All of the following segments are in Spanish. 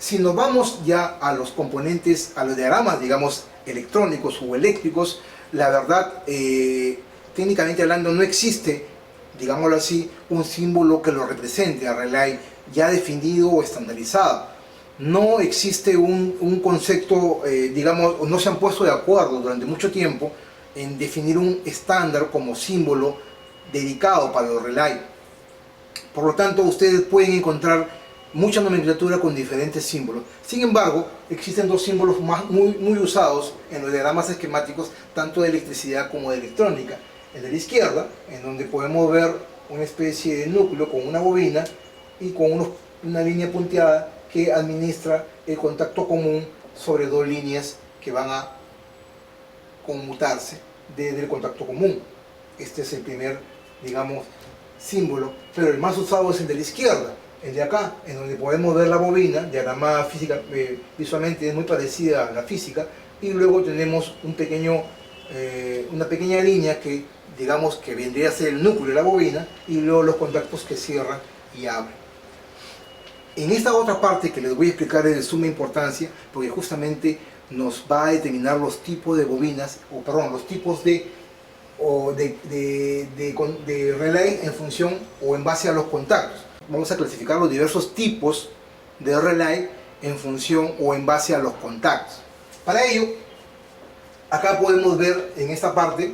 Si nos vamos ya a los componentes, a los diagramas, digamos, electrónicos o eléctricos, la verdad, técnicamente hablando, no existe, digámoslo así, un símbolo que lo represente a relay ya definido o estandarizado. No existe un concepto, digamos, no se han puesto de acuerdo durante mucho tiempo en definir un estándar como símbolo dedicado para los relay. Por lo tanto, ustedes pueden encontrar mucha nomenclatura con diferentes símbolos. Sin embargo, existen dos símbolos muy usados en los diagramas esquemáticos, tanto de electricidad como de electrónica. El de la izquierda, en donde podemos ver una especie de núcleo con una bobina y con una línea punteada que administra el contacto común sobre dos líneas que van a conmutarse desde el contacto común. Este es el primer, digamos, símbolo, pero el más usado es el de la izquierda, el de acá, en donde podemos ver la bobina, diagramada física, visualmente es muy parecida a la física, y luego tenemos una pequeña línea que, digamos, que vendría a ser el núcleo de la bobina, y luego los contactos que cierran y abren. En esta otra parte que les voy a explicar es de suma importancia, porque justamente nos va a determinar los tipos de bobinas, los tipos de relay en función o en base a los contactos. Vamos a clasificar los diversos tipos de relay en función o en base a los contactos. Para ello, acá podemos ver en esta parte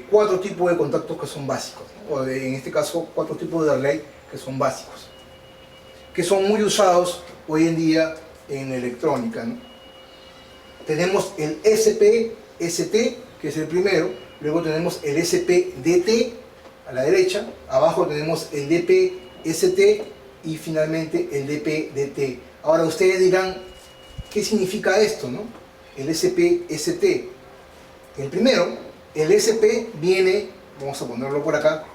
4 tipos de contactos que son básicos, o en este caso 4 tipos de relay que son básicos, que son muy usados hoy en día en electrónica, ¿no? Tenemos el SP-ST, que es el primero, luego tenemos el SP-DT a la derecha, abajo tenemos el DP-ST y finalmente el DP-DT. Ahora ustedes dirán, ¿qué significa esto, no? El SP-ST. El primero, el SP viene, vamos a ponerlo por acá,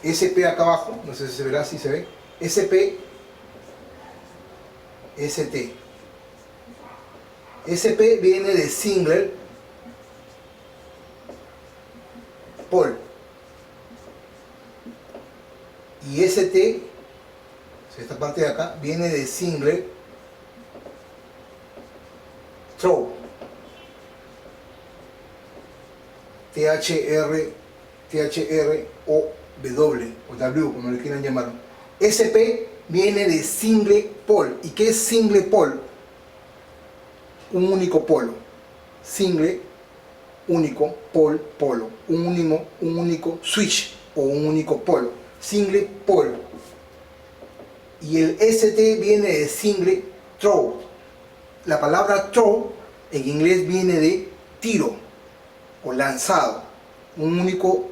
SP acá abajo, no sé si se verá, si se ve, SP-ST. SP viene de single pole y ST, esta parte de acá, viene de single throw. THR o W, como le quieran llamar. SP viene de single pole. ¿Y qué es single pole? Un único polo. Single, único, pole, polo. Un único switch o un único polo. Single pole. Y el ST viene de single throw. La palabra throw en inglés viene de tiro o lanzado. Un único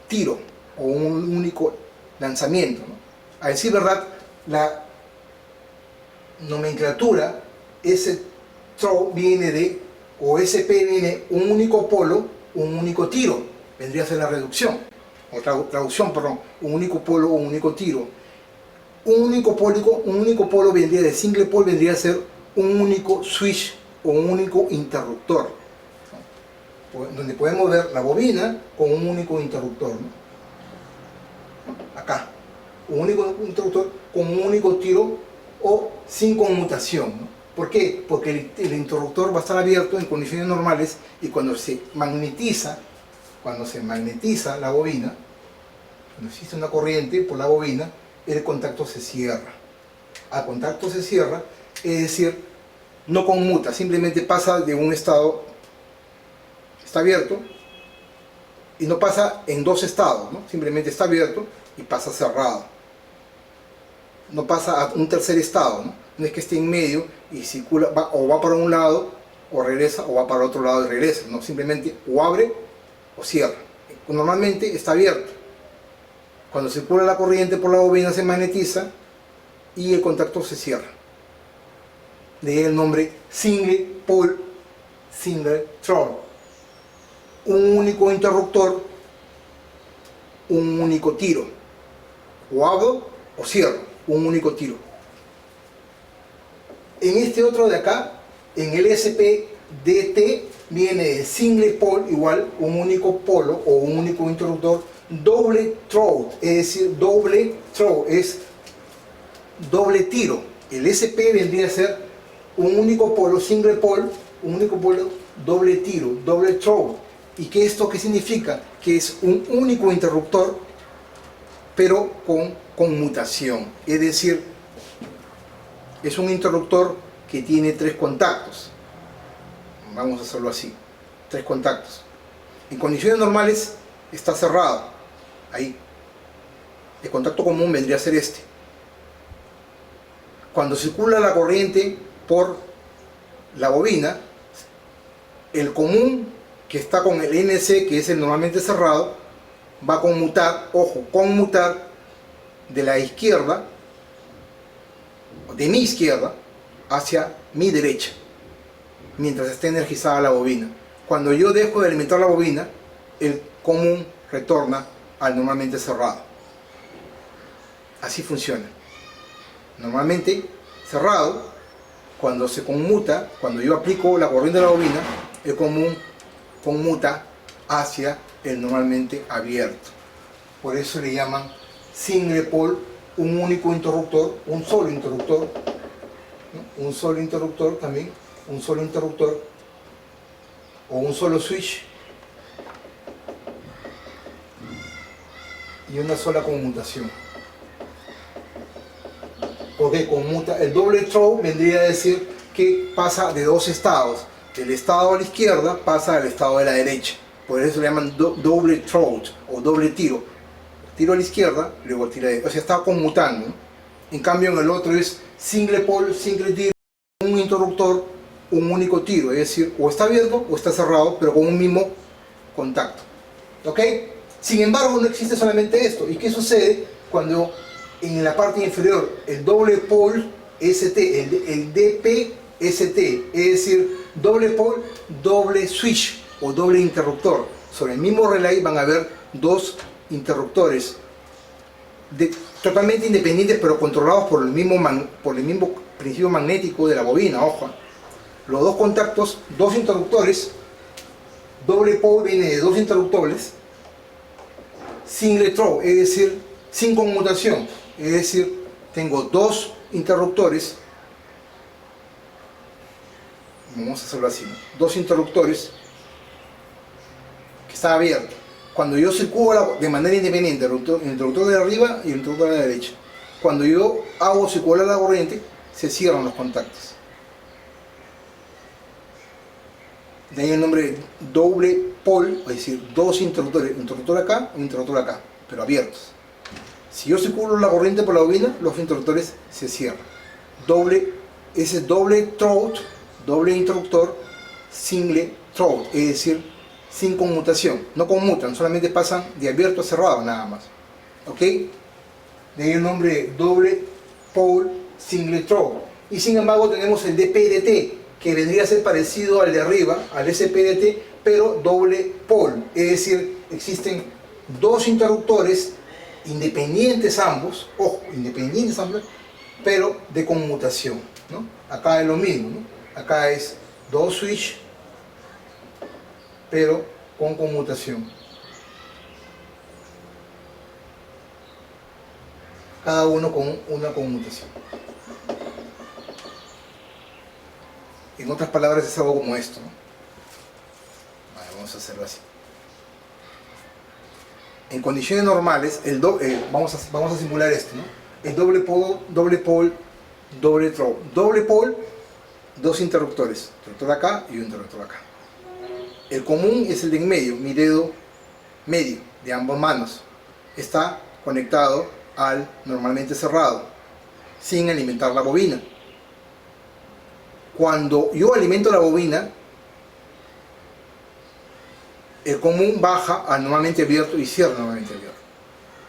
tiro o un único lanzamiento, ¿no? A decir verdad, la nomenclatura throw viene de, o SP viene un único polo, un único tiro, vendría a ser la reducción, o traducción, perdón, un único polo o un único tiro. Un único polo vendría de single pole, vendría a ser un único switch o un único interruptor, ¿no? Donde podemos ver la bobina con un único interruptor, ¿no? Acá, un único interruptor con un único tiro o sin conmutación, ¿no? ¿Por qué? Porque el interruptor va a estar abierto en condiciones normales y cuando se magnetiza la bobina, cuando existe una corriente por la bobina, el contacto se cierra. Al contacto se cierra, es decir, no conmuta, simplemente pasa de un estado, está abierto, y no pasa en dos estados, ¿no? Simplemente está abierto y pasa cerrado. No pasa a un tercer estado, ¿no? No es que esté en medio y circula, o va para un lado o regresa, o va para otro lado y regresa, no, simplemente o abre o cierra. Normalmente está abierto. Cuando circula la corriente por la bobina se magnetiza y el contacto se cierra. De ahí el nombre single pole, single throw. Un único interruptor, un único tiro. O abro o cierro, un único tiro. En este otro de acá, en el SP-DT, viene de single pole, igual, un único polo o un único interruptor, doble throw, es decir, doble throw, es doble tiro, El SP vendría a ser un único polo, single pole, un único polo, doble tiro, doble throw. ¿Y qué qué significa? Que es un único interruptor, pero con conmutación. Es decir, es un interruptor que tiene 3 contactos. Vamos a hacerlo así. 3 contactos. En condiciones normales está cerrado. Ahí. El contacto común vendría a ser este. Cuando circula la corriente por la bobina, el común que está con el NC, que es el normalmente cerrado, va a conmutar, ojo, conmutar de la izquierda, de mi izquierda, hacia mi derecha, mientras esté energizada la bobina. Cuando yo dejo de alimentar la bobina, el común retorna al normalmente cerrado. Así funciona. Normalmente cerrado, cuando se conmuta, cuando yo aplico la corriente de la bobina, el común conmuta hacia el normalmente abierto. Por eso le llaman single pole, un único interruptor, un solo interruptor, ¿no? Un solo interruptor también, un solo interruptor o un solo switch y una sola conmutación. Porque conmuta, el doble throw vendría a decir que pasa de 2 estados. Del estado a la izquierda pasa al estado de la derecha. Por eso le llaman doble throw o doble tiro. Tiro a la izquierda, luego tiro a la derecha. O sea, está conmutando, ¿no? En cambio, en el otro es single pole, single tiro, un interruptor, un único tiro. Es decir, o está abierto o está cerrado, pero con un mismo contacto. ¿Ok? Sin embargo, no existe solamente esto. ¿Y qué sucede cuando en la parte inferior el doble pole ST, el DPST, es decir, doble pole, doble switch o doble interruptor? Sobre el mismo relay van a haber 2 interruptores totalmente independientes, pero controlados por el mismo principio magnético de la bobina. Ojo, los 2 contactos, 2 interruptores, doble pole viene de 2 interruptores, single throw, es decir, sin conmutación. Es decir, tengo 2 interruptores, vamos a hacerlo así, ¿no? 2 interruptores que están abiertos. Cuando yo circulo de manera independiente, el interruptor de arriba y el interruptor de la derecha, cuando yo hago circular la corriente, se cierran los contactos. De ahí el nombre doble pole, es decir, 2 interruptores, un interruptor acá, un interruptor acá, pero abiertos. Si yo circulo la corriente por la bobina, los interruptores se cierran. Ese doble throat, doble interruptor, single throat, es decir, sin conmutación. No conmutan, solamente pasan de abierto a cerrado nada más. ¿Ok? De ahí el nombre doble pole, single throat. Y sin embargo tenemos el DPDT, que vendría a ser parecido al de arriba, al SPDT, pero doble pole. Es decir, existen 2 interruptores independientes ambos, ojo, independientes ambos, pero de conmutación, ¿no? Acá es lo mismo, ¿no? Acá es 2 switch, pero con conmutación. Cada uno con una conmutación. En otras palabras es algo como esto, ¿no? Vale, vamos a hacerlo así. En condiciones normales, vamos a simular esto, ¿no? El doble pole, doble throw. Doble pole, 2 interruptores, interruptor acá y un interruptor acá. El común es el de en medio, mi dedo medio de ambas manos. Está conectado al normalmente cerrado, sin alimentar la bobina. Cuando yo alimento la bobina, el común baja al normalmente abierto y cierra normalmente abierto.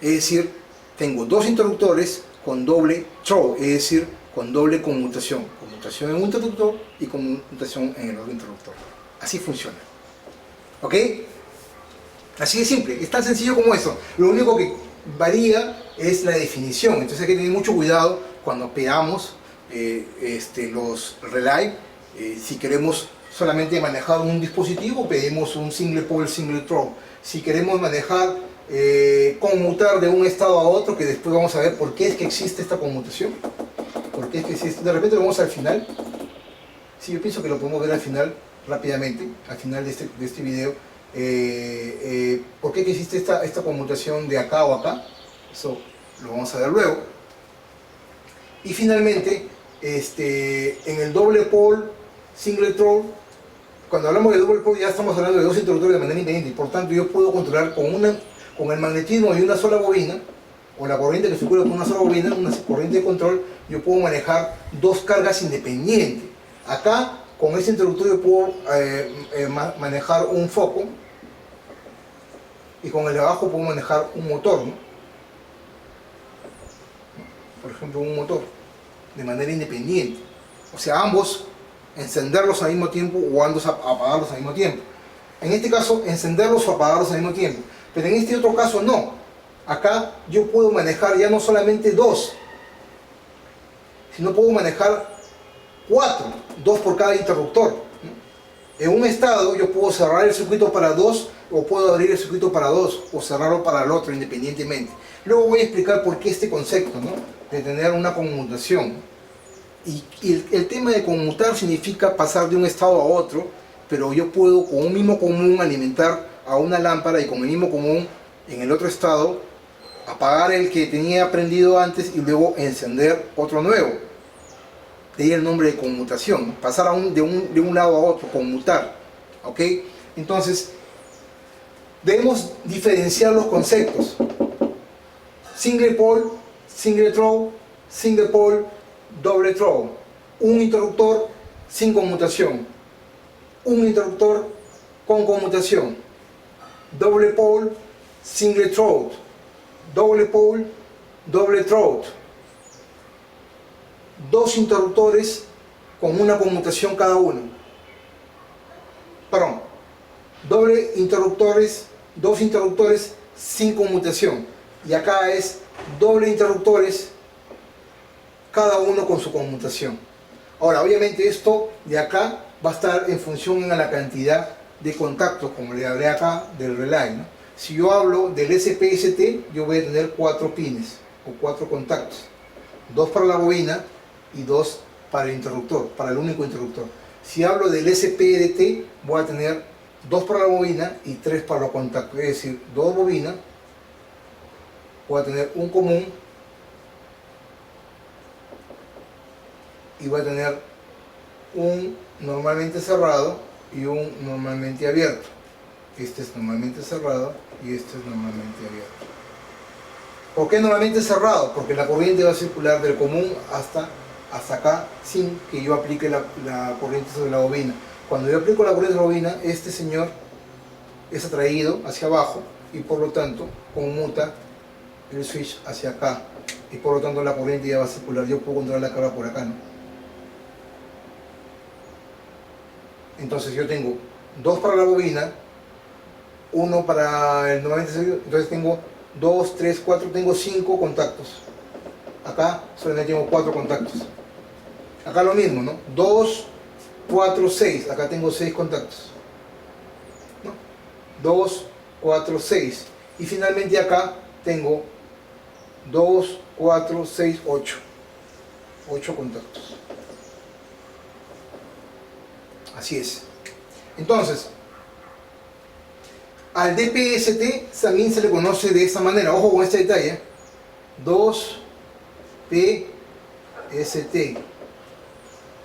Es decir, tengo 2 interruptores con doble throw, es decir, con doble conmutación. Conmutación en un interruptor y conmutación en el otro interruptor. Así funciona. ¿Ok? Así de simple, es tan sencillo como eso. Lo único que varía es la definición. Entonces hay que tener mucho cuidado cuando pedamos los relay. Si queremos solamente manejar un dispositivo, pedimos un single pole, single throw. Si queremos manejar, conmutar de un estado a otro, que después vamos a ver por qué es que existe esta conmutación, Porque es que si de repente lo vamos al final, sí, yo pienso que lo podemos ver al final, rápidamente, al final de este video. ¿Por qué que existe esta conmutación de acá o acá? Eso lo vamos a ver luego. Y finalmente, en el doble pole, single throw, cuando hablamos de doble pole ya estamos hablando de dos interruptores de manera independiente, y por tanto yo puedo controlar con el magnetismo de una sola bobina, o la corriente que circula con una sola bobina, una corriente de control, yo puedo manejar dos cargas independientes. Acá, con este interruptor yo puedo manejar un foco, y con el de abajo puedo manejar un motor, ¿no? Por ejemplo, un motor, de manera independiente. O sea, ambos encenderlos al mismo tiempo o ambos apagarlos al mismo tiempo. En este caso, encenderlos o apagarlos al mismo tiempo. Pero en este otro caso no. Acá yo puedo manejar ya no solamente dos, sino puedo manejar cuatro, dos por cada interruptor. En un estado yo puedo cerrar el circuito para dos, o puedo abrir el circuito para dos, o cerrarlo para el otro independientemente. Luego voy a explicar por qué este concepto, ¿no?, de tener una conmutación. Y el tema de conmutar significa pasar de un estado a otro, pero yo puedo con un mismo común alimentar a una lámpara, y con el mismo común en el otro estado apagar el que tenía prendido antes y luego encender otro nuevo. De ahí el nombre de conmutación, pasar de un lado a otro, conmutar. ¿Ok? Entonces, debemos diferenciar los conceptos. Single pole, single throw, single pole, doble throw. Un interruptor sin conmutación. Un interruptor con conmutación. Doble pole, single throw. Doble pole, doble throw. Dos interruptores con una conmutación cada uno. Perdón, dos interruptores sin conmutación. Y acá es doble interruptores, cada uno con su conmutación. Ahora, obviamente esto de acá va a estar en función a la cantidad de contactos, como le hablé acá del relay, ¿no? Si yo hablo del SPST, yo voy a tener 4 pines o 4 contactos. 2 para la bobina y 2 para el interruptor, para el único interruptor. Si hablo del SPDT, voy a tener 2 para la bobina y 3 para los contactos. Es decir, 2 bobinas, voy a tener un común y voy a tener un normalmente cerrado y un normalmente abierto. Este es normalmente cerrado y este es normalmente abierto. ¿Por qué normalmente cerrado? Porque la corriente va a circular del común hasta acá sin que yo aplique la corriente sobre la bobina. Cuando yo aplico la corriente sobre la bobina, este señor es atraído hacia abajo y por lo tanto conmuta el switch hacia acá, y por lo tanto la corriente ya va a circular. Yo puedo controlar la carga por acá, ¿no? Entonces yo tengo 2 para la bobina, 1 para el normalmente seguido, entonces tengo 2, 3, 4, tengo 5 contactos. Acá solamente tengo 4 contactos. Acá lo mismo, ¿no? 2, 4, 6, acá tengo 6 contactos, ¿no? 2, 4, 6. Y finalmente acá tengo 2, 4, 6, 8. 8 contactos. Así es. Entonces, al DPST también se le conoce de esta manera. Ojo con este detalle. 2PST,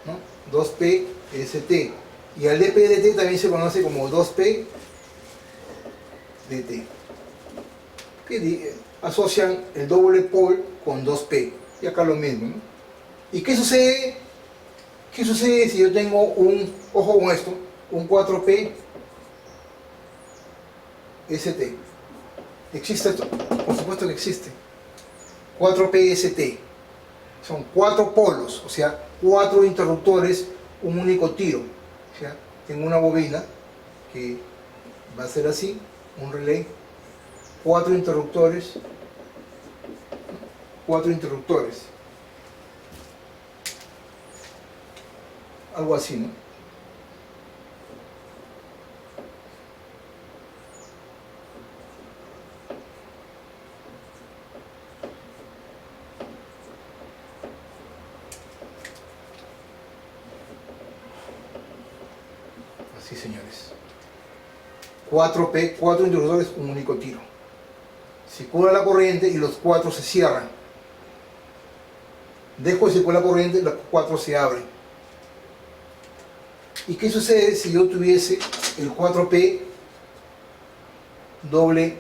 ¿no? 2PST. Y al DPDT también se conoce como 2PDT. Que asocian el doble pole con 2P. Y acá lo mismo, ¿no? ¿Y qué sucede? ¿Qué sucede si yo tengo ojo con esto, un 4P ST? ¿Existe esto? Por supuesto que existe. 4PST. Son 4 polos, o sea, 4 interruptores, un único tiro. O sea, tengo una bobina que va a ser así, un relay, 4 interruptores, 4 interruptores. Algo así, ¿no? Sí, señores. 4P, 4 interruptores, un único tiro. Circula la corriente y los 4 se cierran. Dejo de circular la corriente, los 4 se abren. ¿Y qué sucede si yo tuviese el 4P doble?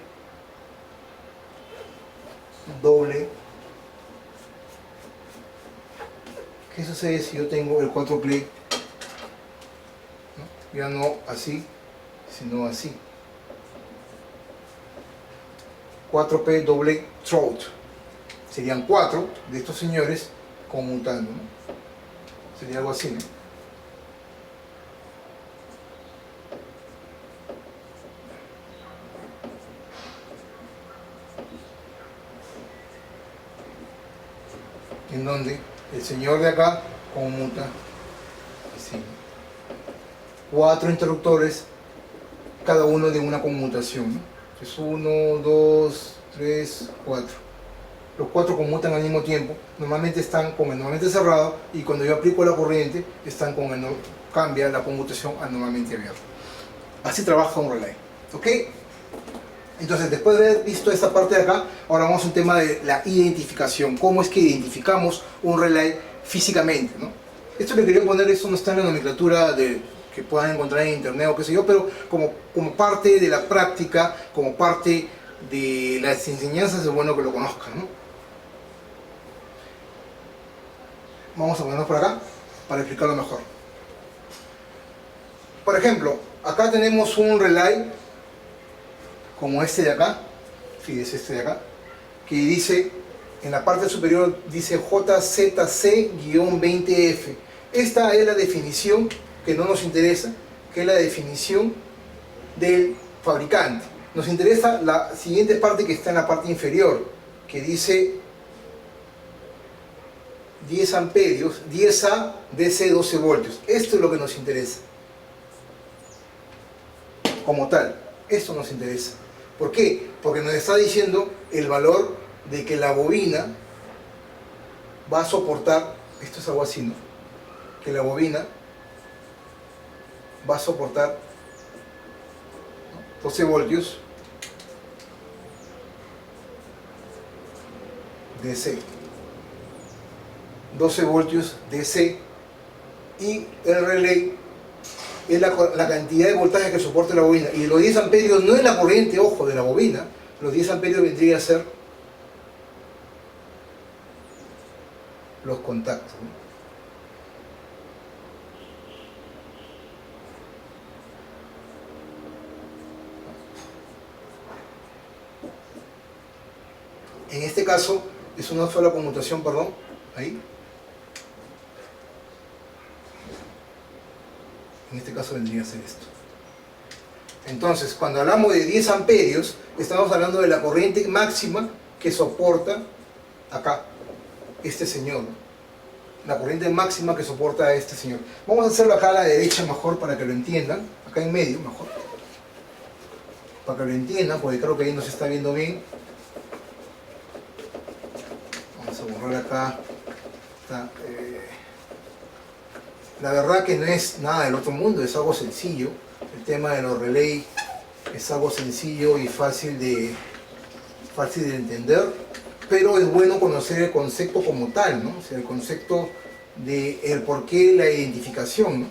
¿Qué sucede si yo tengo el 4P? ¿No? Ya no así, sino así. 4P doble throat. Serían 4 de estos señores conmutando, ¿no? Sería algo así, ¿no? En donde el señor de acá conmuta así. 4 interruptores, cada uno de una conmutación, ¿no? Es 1, 2, 3, 4. Los 4 conmutan al mismo tiempo. Normalmente están con el normalmente cerrado y cuando yo aplico la corriente están con el cambia la conmutación al normalmente abierto. Así trabaja un relay. ¿Ok? Entonces, después de haber visto esta parte de acá, ahora vamos a un tema de la identificación. ¿Cómo es que identificamos un relay físicamente, ¿no? Esto que quería poner, esto no está en la nomenclatura que puedan encontrar en internet o qué sé yo, pero como parte de la práctica, como parte de las enseñanzas, es bueno que lo conozcan, ¿no? Vamos a ponernos por acá para explicarlo mejor. Por ejemplo, acá tenemos un relay como este de acá, fíjese este de acá, que dice, en la parte superior dice JZC-20F. Esta es la definición que no nos interesa, que es la definición del fabricante. Nos interesa la siguiente parte que está en la parte inferior, que dice 10 amperios, 10A, DC 12 voltios. Esto es lo que nos interesa. Como tal, esto nos interesa. ¿Por qué? Porque nos está diciendo el valor de que la bobina va a soportar, esto es algo así, ¿no? Que la bobina va a soportar 12 voltios DC. 12 voltios DC y el relay es la cantidad de voltaje que soporta la bobina. Y los 10 amperios no es la corriente, ojo, de la bobina. Los 10 amperios vendría a ser los contactos, ¿no? En este caso es una sola conmutación, perdón, ahí. En este caso vendría a ser esto. Entonces, cuando hablamos de 10 amperios, estamos hablando de la corriente máxima que soporta acá, este señor. La corriente máxima que soporta a este señor. Vamos a hacerlo acá a la derecha mejor para que lo entiendan. Acá en medio mejor. Para que lo entiendan, porque creo que ahí no se está viendo bien. Vamos a borrar acá. La verdad que no es nada del otro mundo, es algo sencillo. El tema de los relays es algo sencillo y fácil de entender, pero es bueno conocer el concepto como tal, ¿no? O sea, el concepto de el porqué, la identificación, ¿no?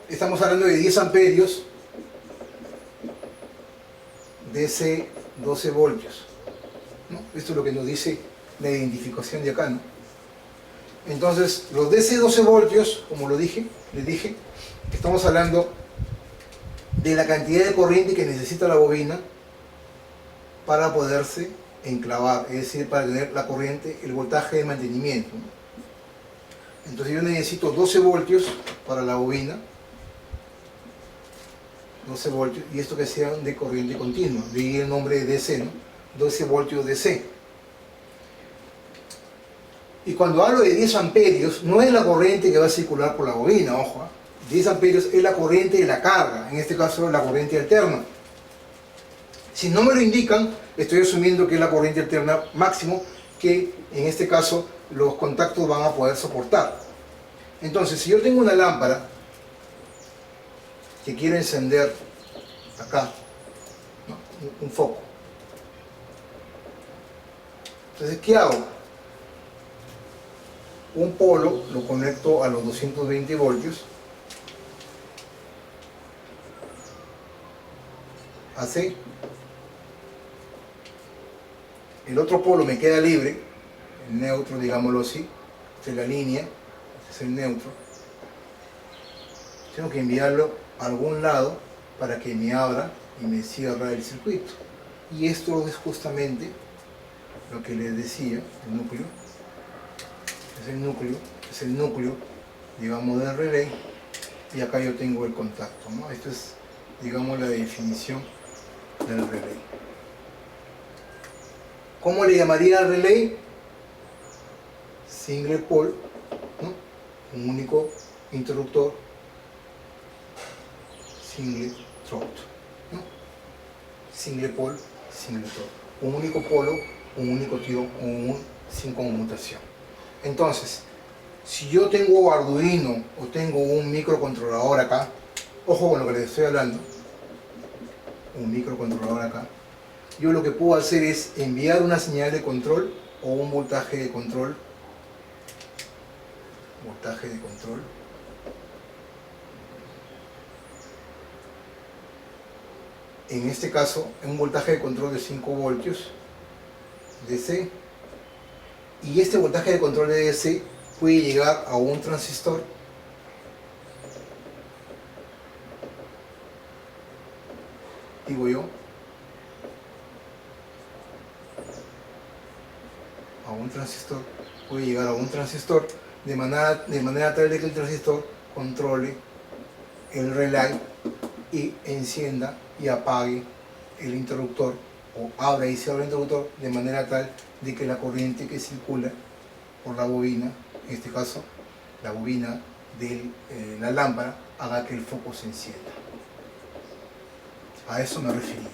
Estamos hablando de 10 amperios, DC 12 voltios, ¿no? Esto es lo que nos dice la identificación de acá, ¿no? Entonces, los DC 12 voltios, como les dije, estamos hablando de la cantidad de corriente que necesita la bobina para poderse enclavar, es decir, para tener la corriente, el voltaje de mantenimiento, ¿no? Entonces yo necesito 12 voltios para la bobina, 12 voltios, y esto que sean de corriente continua, de ahí el nombre de DC, ¿no? 12 voltios DC. Y cuando hablo de 10 amperios, no es la corriente que va a circular por la bobina, ojo, 10 amperios es la corriente de la carga, en este caso la corriente alterna. Si no me lo indican, estoy asumiendo que es la corriente alterna máximo que en este caso los contactos van a poder soportar. Entonces, si yo tengo una lámpara que quiero encender acá, ¿no? Un foco. Entonces, ¿qué hago? Un polo lo conecto a los 220 voltios, así. El otro polo me queda libre, el neutro, digámoslo así. Esta es la línea, este es el neutro. Tengo que enviarlo a algún lado para que me abra y me cierre el circuito. Y esto es justamente lo que les decía, el núcleo. Es el núcleo, digamos, del relé, y acá yo tengo el contacto, ¿no? Esto es, digamos, la definición del relé. ¿Cómo le llamaría al relé? Single pole, ¿no? Un único interruptor, single throat, ¿no? Single pole, single throat. Un único polo, un único tiro, sin conmutación. Entonces, si yo tengo Arduino o tengo un microcontrolador acá, ojo con lo que les estoy hablando, un microcontrolador acá, yo lo que puedo hacer es enviar una señal de control o un voltaje de control. En este caso, un voltaje de control de 5 voltios DC. Y este voltaje de control de DC puede llegar a un transistor digo yo, puede llegar a un transistor de manera tal de que el transistor controle el relay y encienda y apague el interruptor, o abra y cierre el interruptor de manera tal de que la corriente que circula por la bobina, en este caso la bobina de la lámpara, haga que el foco se encienda. A eso me refería.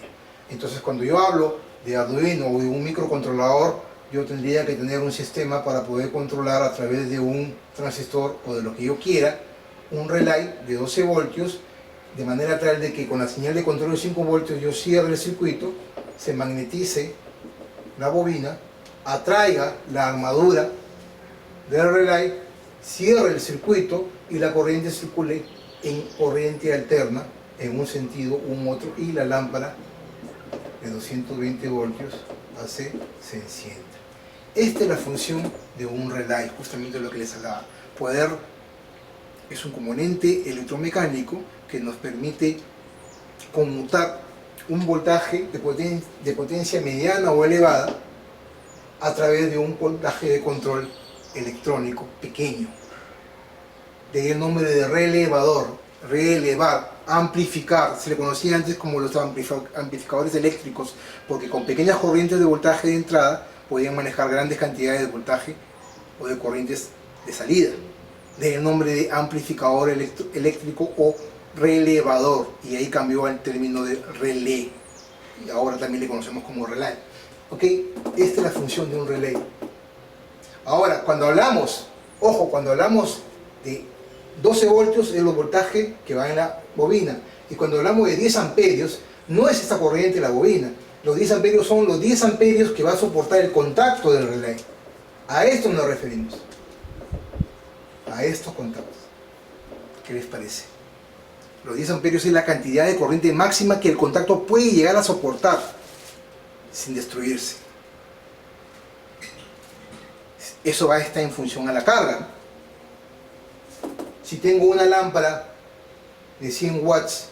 Entonces, cuando yo hablo de Arduino o de un microcontrolador, yo tendría que tener un sistema para poder controlar a través de un transistor o de lo que yo quiera, un relay de 12 voltios, de manera tal de que con la señal de control de 5 voltios yo cierre el circuito, se magnetice la bobina, atraiga la armadura del relay, cierre el circuito y la corriente circule en corriente alterna, en un sentido u un otro, y la lámpara de 220 voltios se enciende. Esta es la función de un relay, justamente lo que les hablaba. Es un componente electromecánico que nos permite conmutar un voltaje de potencia mediana o elevada a través de un voltaje de control electrónico pequeño. De ahí el nombre de relevador, relevar, amplificar. Se le conocía antes como los amplificadores eléctricos, porque con pequeñas corrientes de voltaje de entrada podían manejar grandes cantidades de voltaje o de corrientes de salida. De ahí el nombre de amplificador eléctrico o relevador, y ahí cambió el término de relé, y ahora también le conocemos como relay. ¿Ok? Esta es la función de un relay. Ahora, cuando hablamos de 12 voltios es el voltaje que va en la bobina, y cuando hablamos de 10 amperios no es esta corriente la bobina. Los 10 amperios son los 10 amperios que va a soportar el contacto del relay. A esto nos referimos, a estos contactos. ¿Qué les parece? Los 10 amperios es la cantidad de corriente máxima que el contacto puede llegar a soportar sin destruirse. Eso va a estar en función a la carga. Si tengo una lámpara de 100 watts,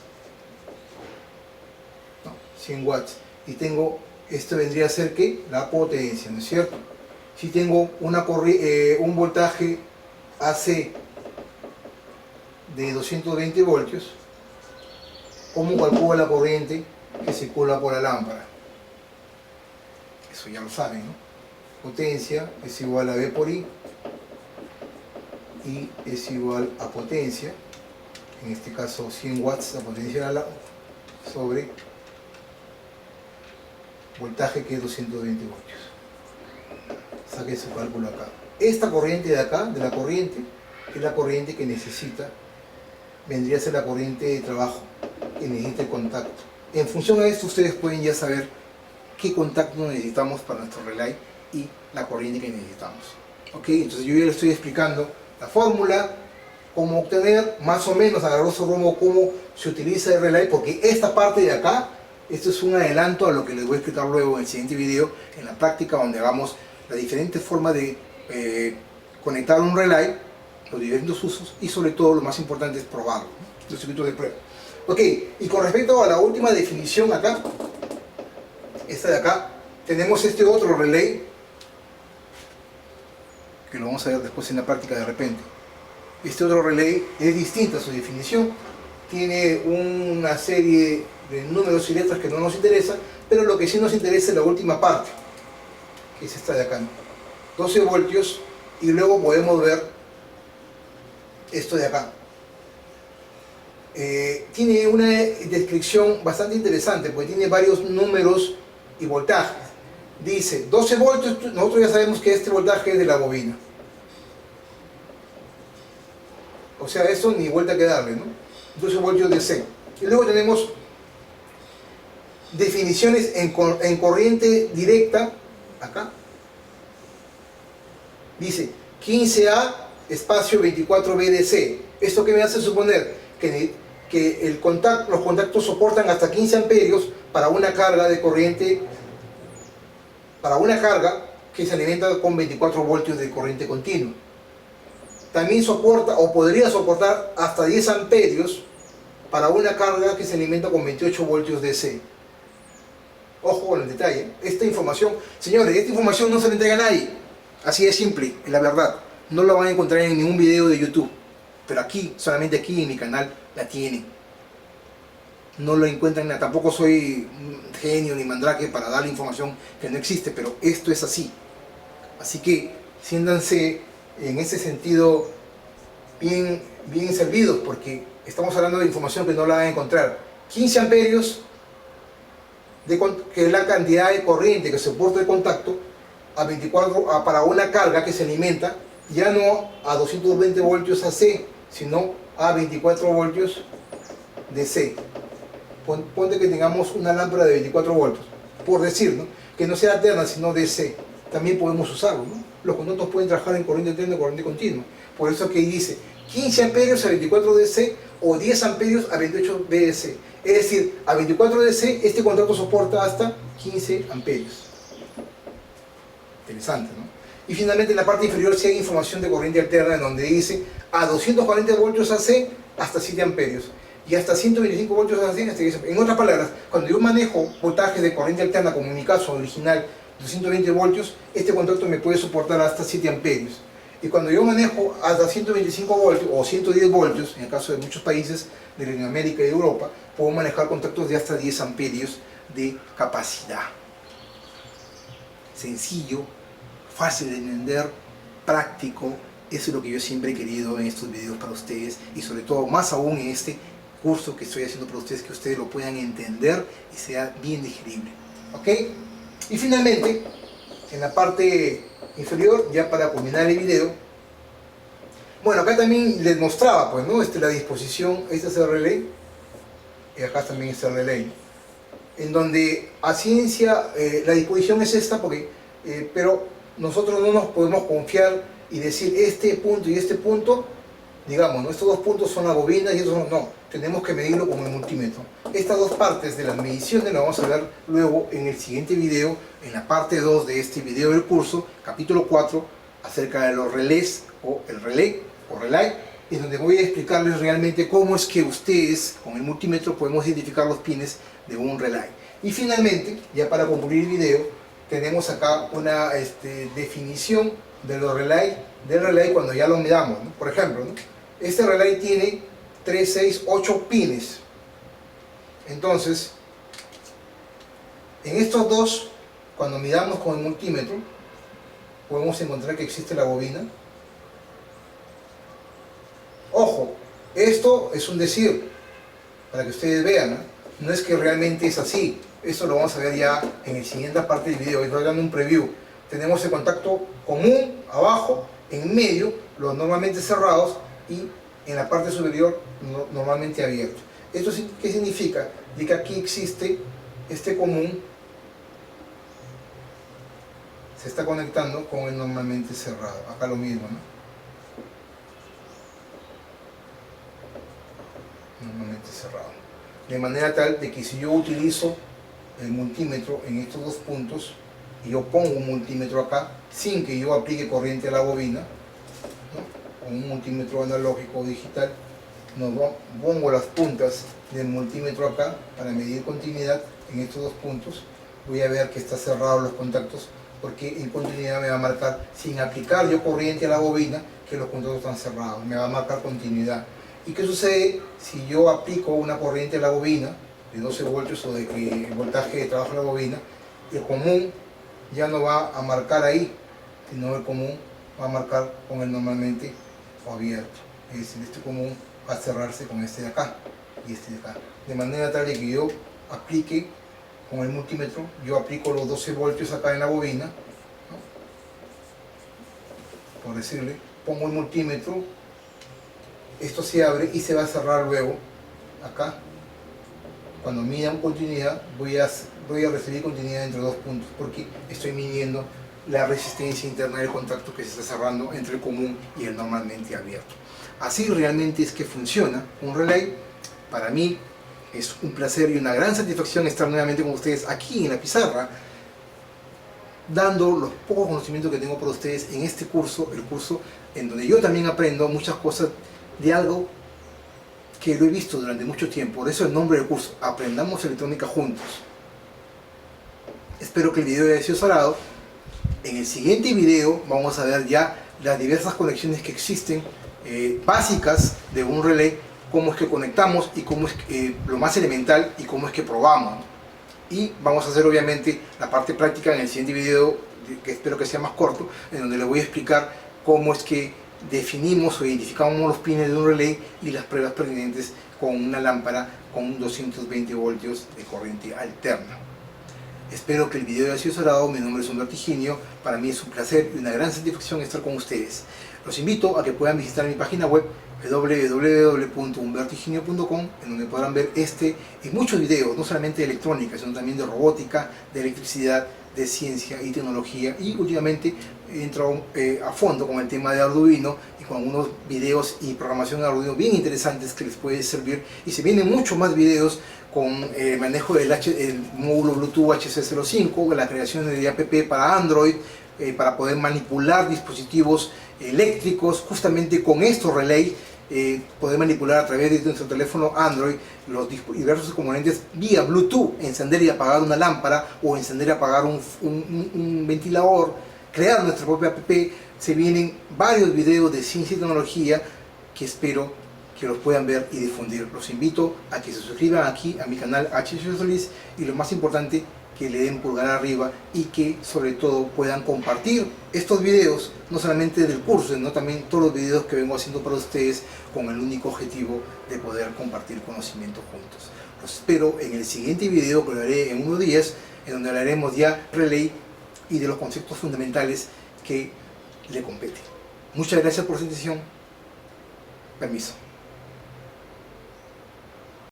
y tengo, esto vendría a ser ¿qué? La potencia, ¿no es cierto? Si tengo un voltaje AC de 220 voltios, ¿cómo calculo la corriente que circula por la lámpara? Eso ya lo saben, ¿no? Potencia es igual a V por I, y es igual a potencia, en este caso 100 watts, la potencia sobre voltaje, que es 220 voltios. Saque su cálculo acá. Esta corriente de acá, de la corriente, es la corriente que necesita, vendría a ser la corriente de trabajo que necesita el contacto. En función a esto ustedes pueden ya saber qué contacto necesitamos para nuestro relay y la corriente que necesitamos. Ok, entonces yo ya les estoy explicando la fórmula, cómo obtener, más o menos a grosso modo cómo se utiliza el relay, porque esta parte de acá, esto es un adelanto a lo que les voy a explicar luego en el siguiente video, en la práctica, donde hagamos las diferentes formas de conectar un relay, los diferentes usos, y sobre todo lo más importante es probarlo, ¿no? Los circuitos de prueba. Ok, y con respecto a la última definición acá, esta de acá, tenemos este otro relay, que lo vamos a ver después en la práctica de repente. Este otro relay es distinta a su definición, tiene una serie de números y letras que no nos interesa, pero lo que sí nos interesa es la última parte, que es esta de acá, ¿no? 12 voltios, y luego podemos ver esto de acá. Tiene una descripción bastante interesante, porque tiene varios números y voltajes. Dice 12 voltios, nosotros ya sabemos que este voltaje es de la bobina. O sea, eso ni vuelta que darle, ¿no? 12 voltios de C. Y luego tenemos definiciones en corriente directa, acá. Dice 15A espacio 24B de C. ¿Esto qué me hace suponer? Que los contactos soportan hasta 15 amperios para una carga de corriente, para una carga que se alimenta con 24 voltios de corriente continua. También soporta o podría soportar hasta 10 amperios para una carga que se alimenta con 28 voltios DC. Ojo con el detalle. Esta información, señores, esta información no se la entrega a nadie. Así de simple, es la verdad. No la van a encontrar en ningún video de YouTube. Pero aquí, solamente aquí en mi canal, la tienen. No lo encuentran, tampoco soy genio ni mandrake para darle información que no existe, pero esto es así. Así que siéntanse en ese sentido bien servidos, porque estamos hablando de información que no la van a encontrar. 15 amperios, que es la cantidad de corriente que soporta el contacto, para una carga que se alimenta, ya no a 220 voltios AC, sino a 24 voltios DC. Ponte que tengamos una lámpara de 24 voltios, por decir, ¿no? Que no sea alterna, sino DC. También podemos usarlo, ¿no? Los contactos pueden trabajar en corriente alterna y corriente continua. Por eso que dice 15 amperios a 24 DC o 10 amperios a 28 DC. Es decir, a 24 DC este contacto soporta hasta 15 amperios. Interesante, ¿no? Y finalmente en la parte inferior sí hay información de corriente alterna, en donde dice a 240 voltios AC hasta 7 amperios y hasta 125 voltios AC hasta 10 amperios. En otras palabras, cuando yo manejo voltajes de corriente alterna, como en mi caso original, 220 voltios, este contacto me puede soportar hasta 7 amperios. Y cuando yo manejo hasta 125 voltios o 110 voltios, en el caso de muchos países de Latinoamérica y Europa, puedo manejar contactos de hasta 10 amperios de capacidad. Sencillo, fácil de entender, práctico. Eso es lo que yo siempre he querido en estos videos para ustedes, y sobre todo, más aún en este curso que estoy haciendo para ustedes, que ustedes lo puedan entender y sea bien digerible. ¿Ok? Y finalmente, en la parte inferior, ya para culminar el video, bueno, acá también les mostraba, pues, ¿no? La disposición, este es el relay, y acá también está el relay, en donde a ciencia la disposición es esta, porque, pero nosotros no nos podemos confiar y decir este punto y este punto, digamos, ¿no? Estos dos puntos son las bobinas y estos no, tenemos que medirlo con el multímetro. Estas dos partes de las mediciones las vamos a ver luego en el siguiente video, en la parte 2 de este video del curso, capítulo 4, acerca de los relés o el relé o relay, en donde voy a explicarles realmente cómo es que ustedes con el multímetro podemos identificar los pines de un relay. Y finalmente, ya para concluir el video, tenemos acá una definición de los relay, del relay cuando ya lo midamos, ¿no? Por ejemplo, ¿no? Este relay tiene 3, 6, 8 pines. Entonces, en estos dos, cuando midamos con el multímetro, podemos encontrar que existe la bobina. Ojo, esto es un decir, para que ustedes vean, ¿no? No es que realmente es así. Esto lo vamos a ver ya en la siguiente parte del video. Estoy dando un preview. Tenemos el contacto común abajo, en medio, los normalmente cerrados y en la parte superior normalmente abiertos. ¿Esto qué significa? De que aquí existe este común, se está conectando con el normalmente cerrado. Acá lo mismo, ¿no? Normalmente cerrado. De manera tal de que si yo utilizo el multímetro en estos dos puntos y yo pongo un multímetro acá sin que yo aplique corriente a la bobina, ¿no? Con un multímetro analógico o digital, pongo las puntas del multímetro acá para medir continuidad en estos dos puntos, voy a ver que está cerrado los contactos, porque en continuidad me va a marcar, sin aplicar yo corriente a la bobina, que los contactos están cerrados, me va a marcar continuidad. ¿Y qué sucede si yo aplico una corriente a la bobina de 12 voltios o de que el voltaje de trabajo de la bobina? El común ya no va a marcar ahí, sino el común va a marcar con el normalmente abierto. Es decir, este común va a cerrarse con este de acá y este de acá. De manera tal de que yo aplique con el multímetro, yo aplico los 12 voltios acá en la bobina, ¿no? Por decirle, pongo el multímetro, esto se abre y se va a cerrar luego acá. Cuando midan continuidad, voy a recibir continuidad entre dos puntos, porque estoy midiendo la resistencia interna del contacto que se está cerrando entre el común y el normalmente abierto. Así realmente es que funciona un relay. Para mí es un placer y una gran satisfacción estar nuevamente con ustedes aquí en la pizarra, dando los pocos conocimientos que tengo para ustedes en este curso, el curso en donde yo también aprendo muchas cosas de algo que lo he visto durante mucho tiempo. Por eso el nombre del curso, Aprendamos Electrónica Juntos. Espero que el video haya sido salado. En el siguiente video vamos a ver ya las diversas conexiones que existen, básicas de un relé, cómo es que conectamos y cómo es lo más elemental y cómo es que probamos, ¿no? Y vamos a hacer obviamente la parte práctica en el siguiente video, que espero que sea más corto, en donde les voy a explicar cómo es que definimos o identificamos los pines de un relé y las pruebas pertinentes con una lámpara con 220 voltios de corriente alterna. Espero que el video haya sido salado. Mi nombre es Humberto Higinio. Para mí es un placer y una gran satisfacción estar con ustedes. Los invito a que puedan visitar mi página web www.humbertohiginio.com, en donde podrán ver este y muchos videos, no solamente de electrónica, sino también de robótica, de electricidad, de ciencia y tecnología. Y últimamente he entrado a fondo con el tema de Arduino y con algunos videos y programación de Arduino bien interesantes que les puede servir. Y se vienen muchos más videos con el manejo del módulo Bluetooth HC05, la creación de app para Android, para poder manipular dispositivos eléctricos justamente con estos relays, poder manipular a través de nuestro teléfono Android los diversos componentes vía Bluetooth, encender y apagar una lámpara o encender y apagar un ventilador, crear nuestra propia app. Se vienen varios videos de ciencia y tecnología que espero que los puedan ver y difundir. Los invito a que se suscriban aquí a mi canal HC Solís, y lo más importante, que le den pulgar arriba y que sobre todo puedan compartir estos videos, no solamente del curso, sino también todos los videos que vengo haciendo para ustedes, con el único objetivo de poder compartir conocimiento juntos. Los espero en el siguiente video, que lo haré en unos días, en donde hablaremos ya relay y de los conceptos fundamentales que le competen. Muchas gracias por su atención. Permiso.